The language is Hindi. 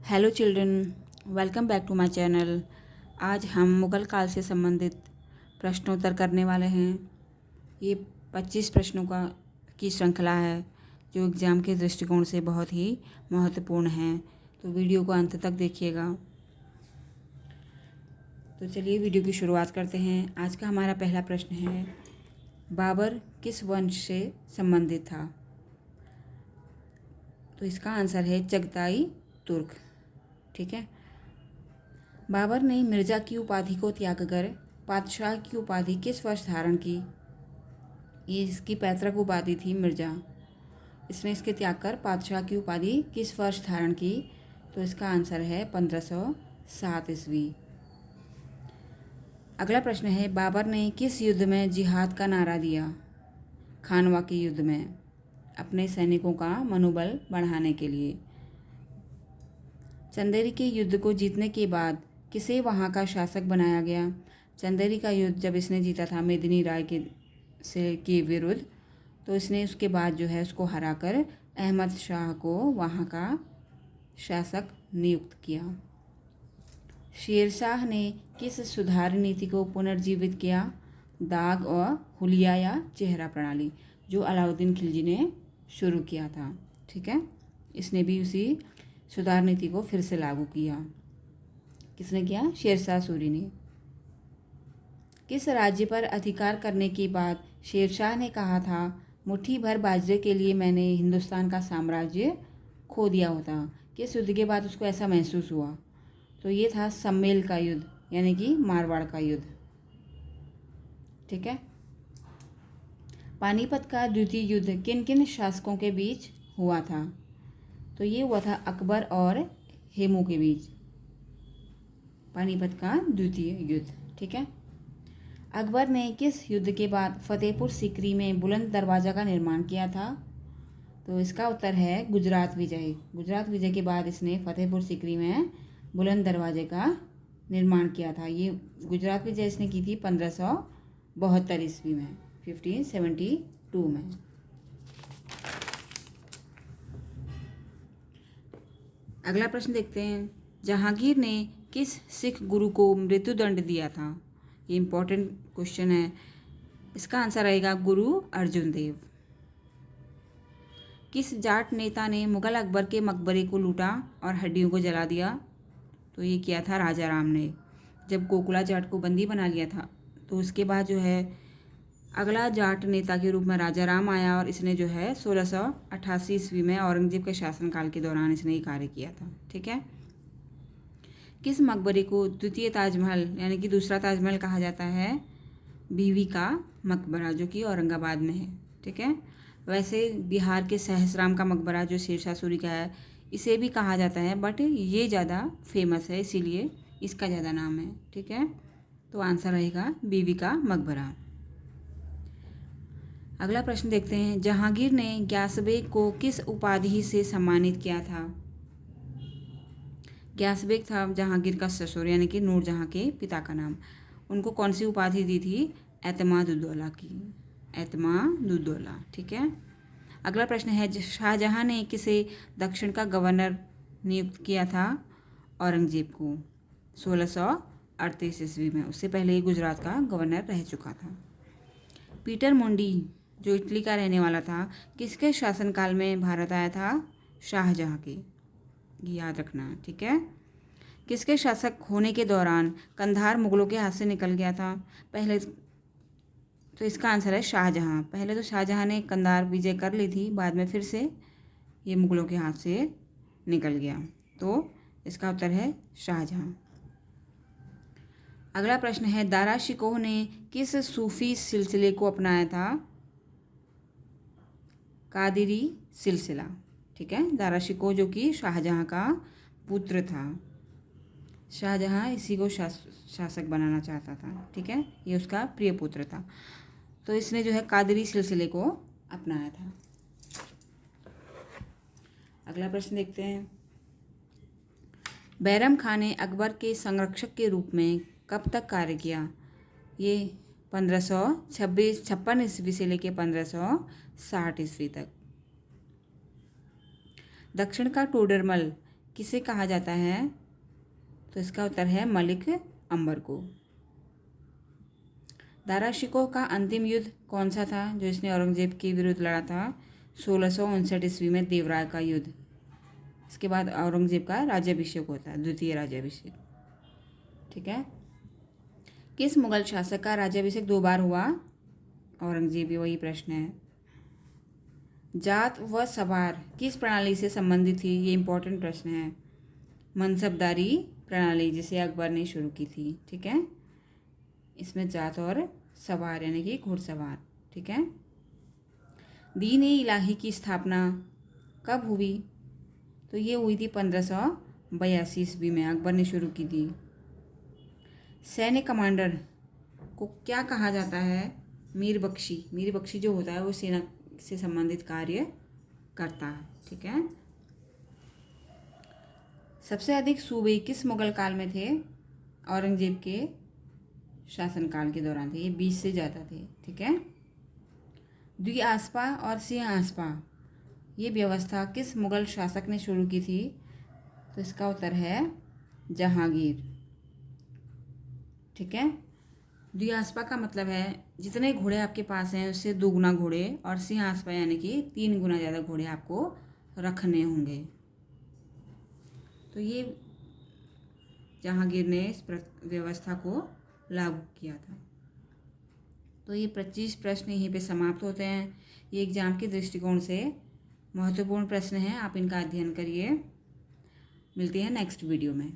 Hello children, welcome back to my channel. आज हम मुग़ल काल से संबंधित प्रश्नोत्तर करने वाले हैं। ये 25 प्रश्नों की श्रृंखला है जो एग्ज़ाम के दृष्टिकोण से बहुत ही महत्वपूर्ण है। तो वीडियो को अंत तक देखिएगा। तो चलिए वीडियो की शुरुआत करते हैं। आज का हमारा पहला प्रश्न है, बाबर किस वंश से संबंधित था? तो इसका आंसर है चगताई तुर्क। ठीक है। बाबर ने मिर्ज़ा की उपाधि को त्याग कर पातशाह की उपाधि किस वर्ष धारण की? ये इसकी पैतृक उपाधि थी मिर्ज़ा। इसने इसके त्याग कर पातशाह की उपाधि किस वर्ष धारण की? तो इसका आंसर है 1507 ईस्वी। अगला प्रश्न है, बाबर ने किस युद्ध में जिहाद का नारा दिया? खानवा के युद्ध में, अपने सैनिकों का मनोबल बढ़ाने के लिए। चंदेरी के युद्ध को जीतने के बाद किसे वहाँ का शासक बनाया गया? चंदेरी का युद्ध जब इसने जीता था मेदिनी राय के विरुद्ध, तो इसने उसके बाद जो है उसको हराकर अहमद शाह को वहाँ का शासक नियुक्त किया। शेरशाह ने किस सुधार नीति को पुनर्जीवित किया? दाग और हुलिया या चेहरा प्रणाली, जो अलाउद्दीन खिलजी ने शुरू किया था। ठीक है, इसने भी उसी सुधार नीति को फिर से लागू किया। किसने किया? शेरशाह सूरी ने। किस राज्य पर अधिकार करने के बाद शेरशाह ने कहा था, मुट्ठी भर बाजरे के लिए मैंने हिंदुस्तान का साम्राज्य खो दिया होता? किस युद्ध के बाद उसको ऐसा महसूस हुआ? तो ये था सम्मेल का युद्ध, यानी कि मारवाड़ का युद्ध। ठीक है। पानीपत का द्वितीय युद्ध किन किन शासकों के बीच हुआ था? तो ये हुआ था अकबर और हेमू के बीच, पानीपत का द्वितीय युद्ध। ठीक है। अकबर ने किस युद्ध के बाद फतेहपुर सीकरी में बुलंद दरवाज़ा का निर्माण किया था? तो इसका उत्तर है गुजरात विजय। गुजरात विजय के बाद इसने फतेहपुर सीकरी में बुलंद दरवाजे का निर्माण किया था। ये गुजरात विजय इसने की थी 1572 ईस्वी में, 1572 में। अगला प्रश्न देखते हैं, जहांगीर ने किस सिख गुरु को मृत्युदंड दिया था? ये इम्पोर्टेंट क्वेश्चन है। इसका आंसर रहेगा गुरु अर्जुन देव। किस जाट नेता ने मुगल अकबर के मकबरे को लूटा और हड्डियों को जला दिया? तो ये किया था राजा राम ने। जब कोकुला जाट को बंदी बना लिया था, तो उसके बाद जो है अगला जाट नेता के रूप में राजा राम आया और इसने जो है 1688 ईस्वी में औरंगजेब के शासनकाल के दौरान इसने ये कार्य किया था। ठीक है। किस मकबरे को द्वितीय ताजमहल यानी कि दूसरा ताजमहल कहा जाता है? बीवी का मकबरा, जो कि औरंगाबाद में है। ठीक है। वैसे बिहार के सहसराम का मकबरा जो शेरशाह सूरी का है, इसे भी कहा जाता है, बट ये ज़्यादा फेमस है, इसीलिए इसका ज़्यादा नाम है। ठीक है। तो आंसर रहेगा बीवी का मकबरा। अगला प्रश्न देखते हैं, जहांगीर ने ग्यासबेग को किस उपाधि से सम्मानित किया था? ग्यासबेग था जहांगीर का ससुर, यानी कि नूरजहां के पिता का नाम। उनको कौन सी उपाधि दी थी? एतमादुद्दौला की, एतमादुद्दौला। ठीक है। अगला प्रश्न है, शाहजहां ने किसे दक्षिण का गवर्नर नियुक्त किया था? औरंगजेब को, 1638 ईस्वी में। उससे पहले ही गुजरात का गवर्नर रह चुका था। पीटर मोंडी जो इटली का रहने वाला था, किसके शासनकाल में भारत आया था? शाहजहां के, याद रखना। ठीक है। किसके शासक होने के दौरान कंधार मुगलों के हाथ से निकल गया था? पहले तो इसका आंसर है शाहजहां। पहले तो शाहजहां ने कंधार विजय कर ली थी, बाद में फिर से ये मुगलों के हाथ से निकल गया, तो इसका उत्तर है शाहजहां। अगला प्रश्न है, दारा शिकोह ने किस सूफी सिलसिले को अपनाया था? कादिरी सिलसिला। ठीक है। दारा शिकोह जो कि शाहजहां का पुत्र था, शाहजहां इसी को शासक बनाना चाहता था। ठीक है, ये उसका प्रिय पुत्र था, तो इसने जो है कादिरी सिलसिले को अपनाया था। अगला प्रश्न देखते हैं, बैरम खां ने अकबर के संरक्षक के रूप में कब तक कार्य किया? ये 1556 ईस्वी से लेकर 1560 ईस्वी तक। दक्षिण का टोडरमल किसे कहा जाता है? तो इसका उत्तर है मलिक अंबर को। दारा शिकोह का अंतिम युद्ध कौन सा था जो इसने औरंगजेब के विरुद्ध लड़ा था? 1659 ईस्वी में देवराय का युद्ध। इसके बाद औरंगजेब का राज्याभिषेक होता है, द्वितीय राज्याभिषेक। ठीक है। किस मुगल शासक का राज्याभिषेक 2 बार हुआ? औरंगजेब, वही प्रश्न है। जात व सवार किस प्रणाली से संबंधित थी? ये इंपॉर्टेंट प्रश्न है। मनसबदारी प्रणाली, जिसे अकबर ने शुरू की थी। ठीक है। इसमें जात और सवार यानी कि घुड़सवार। ठीक है। दीन ए इलाही की स्थापना कब हुई? तो ये हुई थी 1582 ईस्वी में, अकबर ने शुरू की थी। सैन्य कमांडर को क्या कहा जाता है? मीर बख्शी। मीर बख्शी जो होता है वो सेना से संबंधित कार्य करता है। ठीक है। सबसे अधिक सूबे किस मुगल काल में थे? औरंगजेब के शासनकाल के दौरान थे। ये 20 से ज़्यादा थे। ठीक है। द्विआस्पा और सिंहास्पा ये व्यवस्था किस मुगल शासक ने शुरू की थी? तो इसका उत्तर है जहांगीर। ठीक है। द्विआस्पा का मतलब है जितने घोड़े आपके पास हैं उससे 2 गुना घोड़े, और सिंहास्पा यानी कि 3 गुना ज़्यादा घोड़े आपको रखने होंगे। तो ये जहांगीर ने इस व्यवस्था को लागू किया था। तो ये 25 प्रश्न यहीं पे समाप्त होते हैं। ये एग्ज़ाम के दृष्टिकोण से महत्वपूर्ण प्रश्न हैं, आप इनका अध्ययन करिए। मिलते हैं नेक्स्ट वीडियो में।